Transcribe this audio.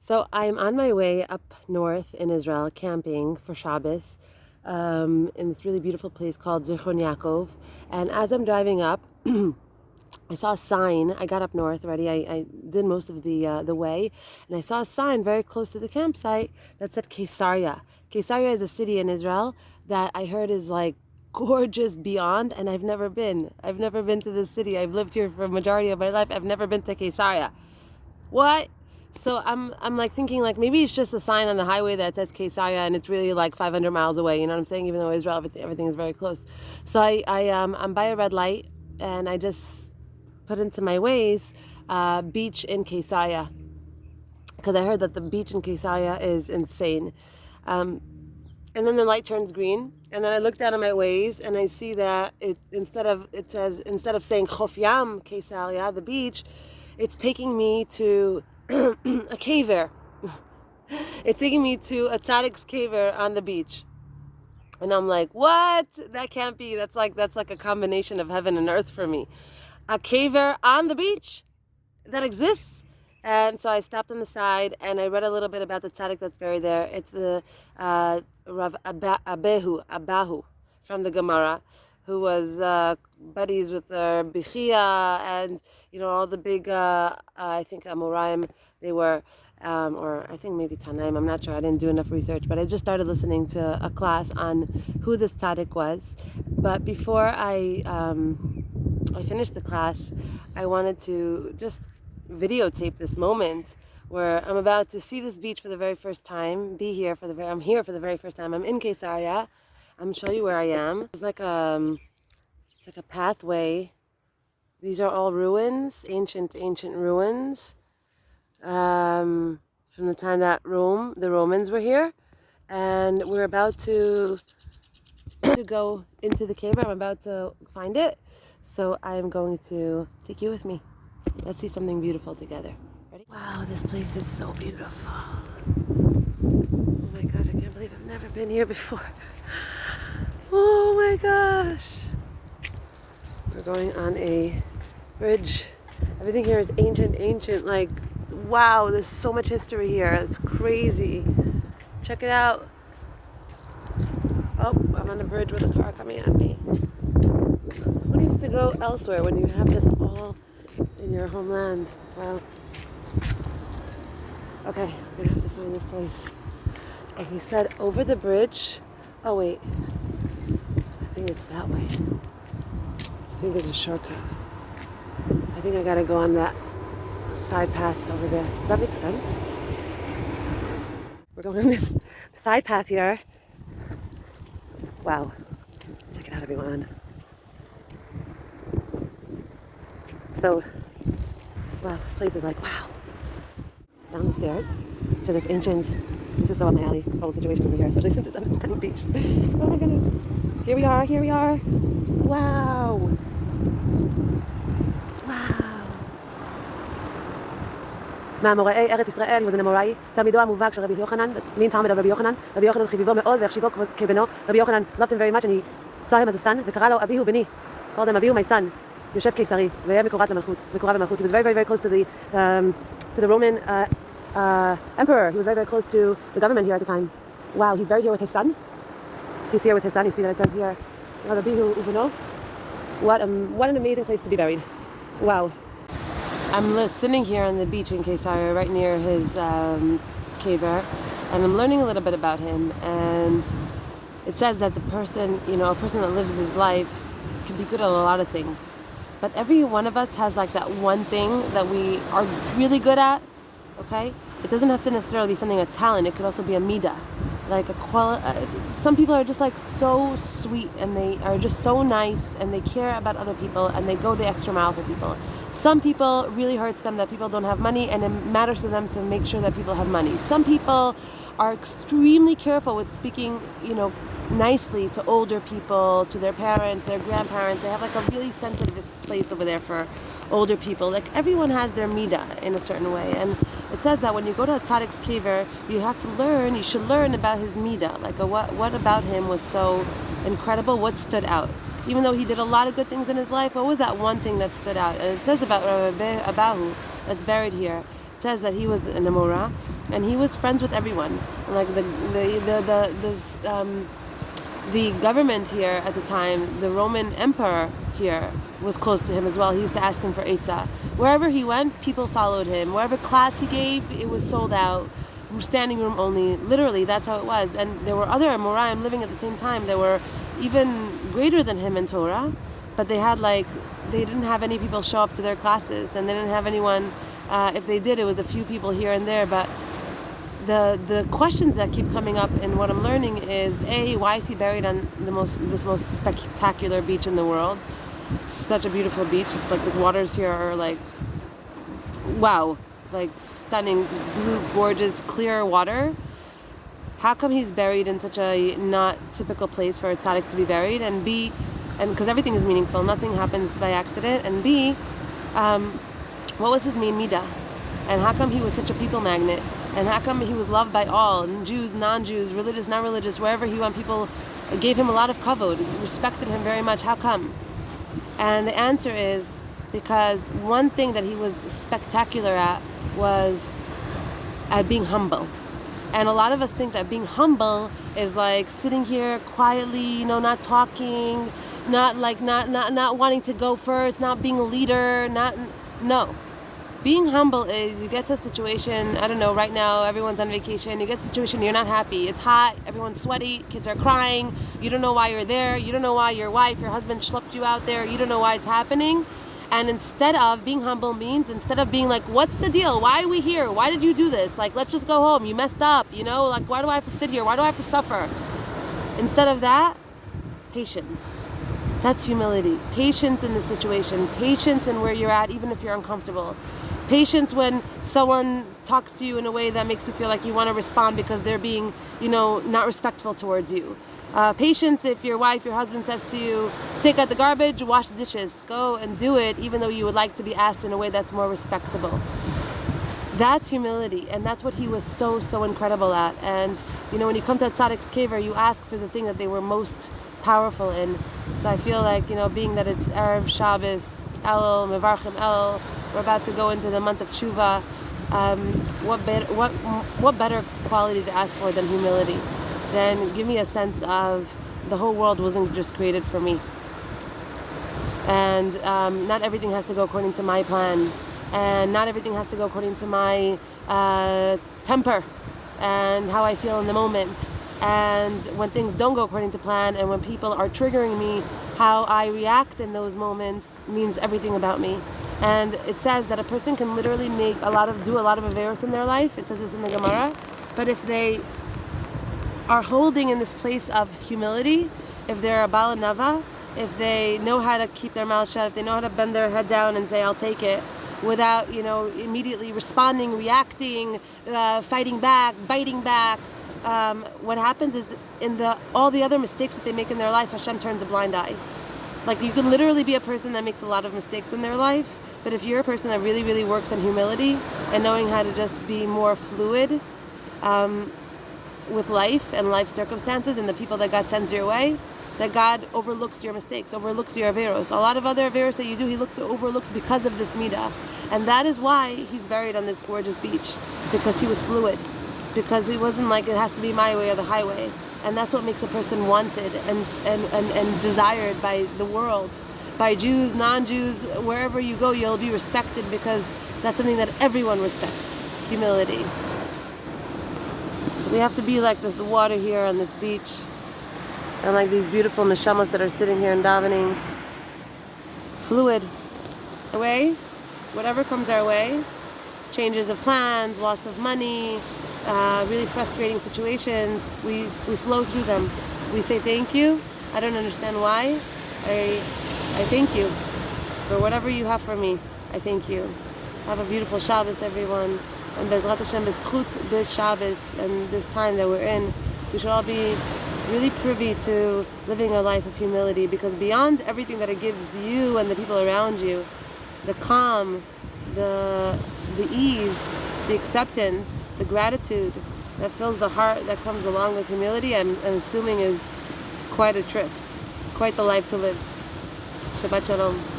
So I'm on my way up north in Israel, camping for Shabbos, in this really beautiful place called Zichron Yaakov. And as I'm driving up, I saw a sign. I got up north already. I did most of the way, and I saw a sign very close to the campsite that said Caesarea. Caesarea is a city in Israel that I heard is like gorgeous beyond, and I've never been. I've never been to this city. I've lived here for a majority of my life. I've never been to Caesarea. What? So I'm like thinking like maybe it's just a sign on the highway that says Caesarea and it's really like 500 miles away. You know what I'm saying? Even though Israel, everything is very close. So I'm by a red light and I just put into my Waze beach in Caesarea because I heard that the beach in Caesarea is insane. And then the light turns green, and then I look down at my Waze and I see that instead of saying Chof Yam Caesarea, the beach, it's taking me to a caver. It's taking me to a tzaddik's caver on the beach. And I'm like, what? That can't be. That's like a combination of heaven and earth for me. A caver on the beach that exists. And so I stopped on the side and I read a little bit about the tzaddik that's buried there. It's the Rav Abahu from the Gemara, who was buddies with Bichia and all the big I think Amoraim they were, or I think maybe Tanaim. I'm not sure. I didn't do enough research, but I just started listening to a class on who this tzaddik was. But before I finished the class, I wanted to just videotape this moment where I'm about to see this beach for the very first time, I'm here for the very first time. I'm in Caesarea. I'm gonna show you where I am. It's like a pathway. These are all ruins, ancient ruins, from the time that the Romans were here, and we're about to go into the cave. I'm about to find it, so I'm going to take you with me. Let's see something beautiful together. Ready? Wow, this place is so beautiful. Oh my God, I can't believe I've never been here before. Oh my gosh. We're going on a bridge. Everything here is ancient. Like, wow, there's so much history here. It's crazy. Check it out. Oh, I'm on a bridge with a car coming at me. Who needs to go elsewhere when you have this all in your homeland? Wow. Okay, I'm gonna have to find this place. And he said over the bridge. Oh wait, I think it's that way. I think there's a shortcut. I think I gotta go on that side path over there. Does that make sense? We're going on this side path here. Wow. Check it out, everyone. So, wow, this place is like, wow. Down the stairs to this ancient, this is so up my alley, this whole situation over here, especially since it's on this tiny beach. Oh my goodness. Here we are. Wow. מאמוראי ארץ ישראל, he was an Amorai, תלמידו המובהק של רבי יוחנן, mean Talmud of רבי יוחנן, רבי יוחנן חיביבו מאוד והחשיבו כבנו, רבי יוחנן loved him very much and he saw him as a son, וקרא לו אביהו בני, called him אביהו my son, יושב קיסרי, והיה מקורב למלכות. He was very close to the Roman emperor. He was very close to the government here at the time. Wow, he's buried here with his son. He's here with his son. You see that it says here, Abihu Uveno. What an amazing place to be buried. Wow. I'm sitting here on the beach in Caesarea, right near his caver, and I'm learning a little bit about him. And it says that a person that lives his life can be good at a lot of things, but every one of us has like that one thing that we are really good at. Okay, it doesn't have to necessarily be something, a talent. It could also be a midah, like a some people are just like so sweet and they are just so nice and they care about other people and they go the extra mile for people. Some people really hurts them that people don't have money and it matters to them to make sure that people have money. Some people are extremely careful with speaking, nicely to older people, to their parents, their grandparents. They have like a really sensitive place over there for older people. Like everyone has their midah in a certain way. And it says that when you go to a tzaddik's caver, you should learn about his midah. Like what about him was so incredible, what stood out. Even though he did a lot of good things in his life, what was that one thing that stood out? And it says about Rabbi Abahu that's buried here It says that he was an Amora, and he was friends with everyone. Like the government here at the time, the Roman emperor here was close to him as well. He used to ask him for Eitzah. Wherever he went, people followed him. Wherever class he gave, it was sold out. Standing room only. Literally, that's how it was. And there were other Amoraim living at the same time. They were even greater than him in Torah, but they didn't have any people show up to their classes, and they didn't have anyone. If they did, it was a few people here and there. But the questions that keep coming up in what I'm learning is, A, why is he buried on this most spectacular beach in the world? Such a beautiful beach. It's like the waters here are like, wow, like stunning, blue, gorgeous, clear water. How come he's buried in such a not typical place for a tzaddik to be buried? And B, and because everything is meaningful, nothing happens by accident. And B, what was his main midah? And how come he was such a people magnet? And how come he was loved by all, and Jews, non-Jews, religious, non-religious, wherever he went, people gave him a lot of kavod, respected him very much. How come? And the answer is because one thing that he was spectacular at was at being humble. And a lot of us think that being humble is like sitting here quietly, not talking, not wanting to go first, not being a leader, no. Being humble is you get to a situation, I don't know, right now everyone's on vacation, you get to a situation you're not happy, it's hot, everyone's sweaty, kids are crying, you don't know why you're there, you don't know why your wife, your husband schlepped you out there, you don't know why it's happening. And instead of being humble means, instead of being like, what's the deal? Why are we here? Why did you do this? Like, let's just go home. You messed up, like, why do I have to sit here? Why do I have to suffer? Instead of that, patience. That's humility. Patience in the situation. Patience in where you're at, even if you're uncomfortable. Patience when someone talks to you in a way that makes you feel like you want to respond because they're being, not respectful towards you. Patience if your wife, your husband says to you, take out the garbage, wash the dishes. Go and do it, even though you would like to be asked in a way that's more respectable. That's humility, and that's what he was so, so incredible at. And, when you come to a tzaddik's kever, you ask for the thing that they were most powerful in. So I feel like, being that it's Erev Shabbos, Elul, Mevarchim Elul, we're about to go into the month of Tshuva, what better quality to ask for than humility? Then give me a sense of the whole world wasn't just created for me. And not everything has to go according to my plan. And not everything has to go according to my temper and how I feel in the moment. And when things don't go according to plan, and when people are triggering me, how I react in those moments means everything about me. And it says that a person can literally do a lot of averos in their life. It says this in the Gemara. But if they are holding in this place of humility, if they're a Bala Nava, if they know how to keep their mouth shut, if they know how to bend their head down and say, I'll take it, without, immediately responding, reacting, fighting back, biting back, what happens is in all the other mistakes that they make in their life, Hashem turns a blind eye. Like, you can literally be a person that makes a lot of mistakes in their life, but if you're a person that really, really works on humility and knowing how to just be more fluid, with life and life circumstances and the people that God sends your way, that God overlooks your mistakes, overlooks your averos. A lot of other averos that you do, He overlooks because of this midah. And that is why He's buried on this gorgeous beach, because He was fluid, because He wasn't like it has to be my way or the highway. And that's what makes a person wanted and desired by the world, by Jews, non-Jews. Wherever you go, you'll be respected, because that's something that everyone respects, humility. We have to be like the water here on this beach, and like these beautiful neshamas that are sitting here and davening. Fluid. Away, whatever comes our way, changes of plans, loss of money, really frustrating situations, we flow through them. We say thank you. I don't understand why. I thank you for whatever you have for me. I thank you. Have a beautiful Shabbos, everyone. And Bezrat Hashem, b'zchut this Shabbos and this time that we're in, we should all be really privy to living a life of humility, because beyond everything that it gives you and the people around you, the calm, the ease, the acceptance, the gratitude that fills the heart that comes along with humility, I'm assuming is quite a trip, quite the life to live. Shabbat Shalom.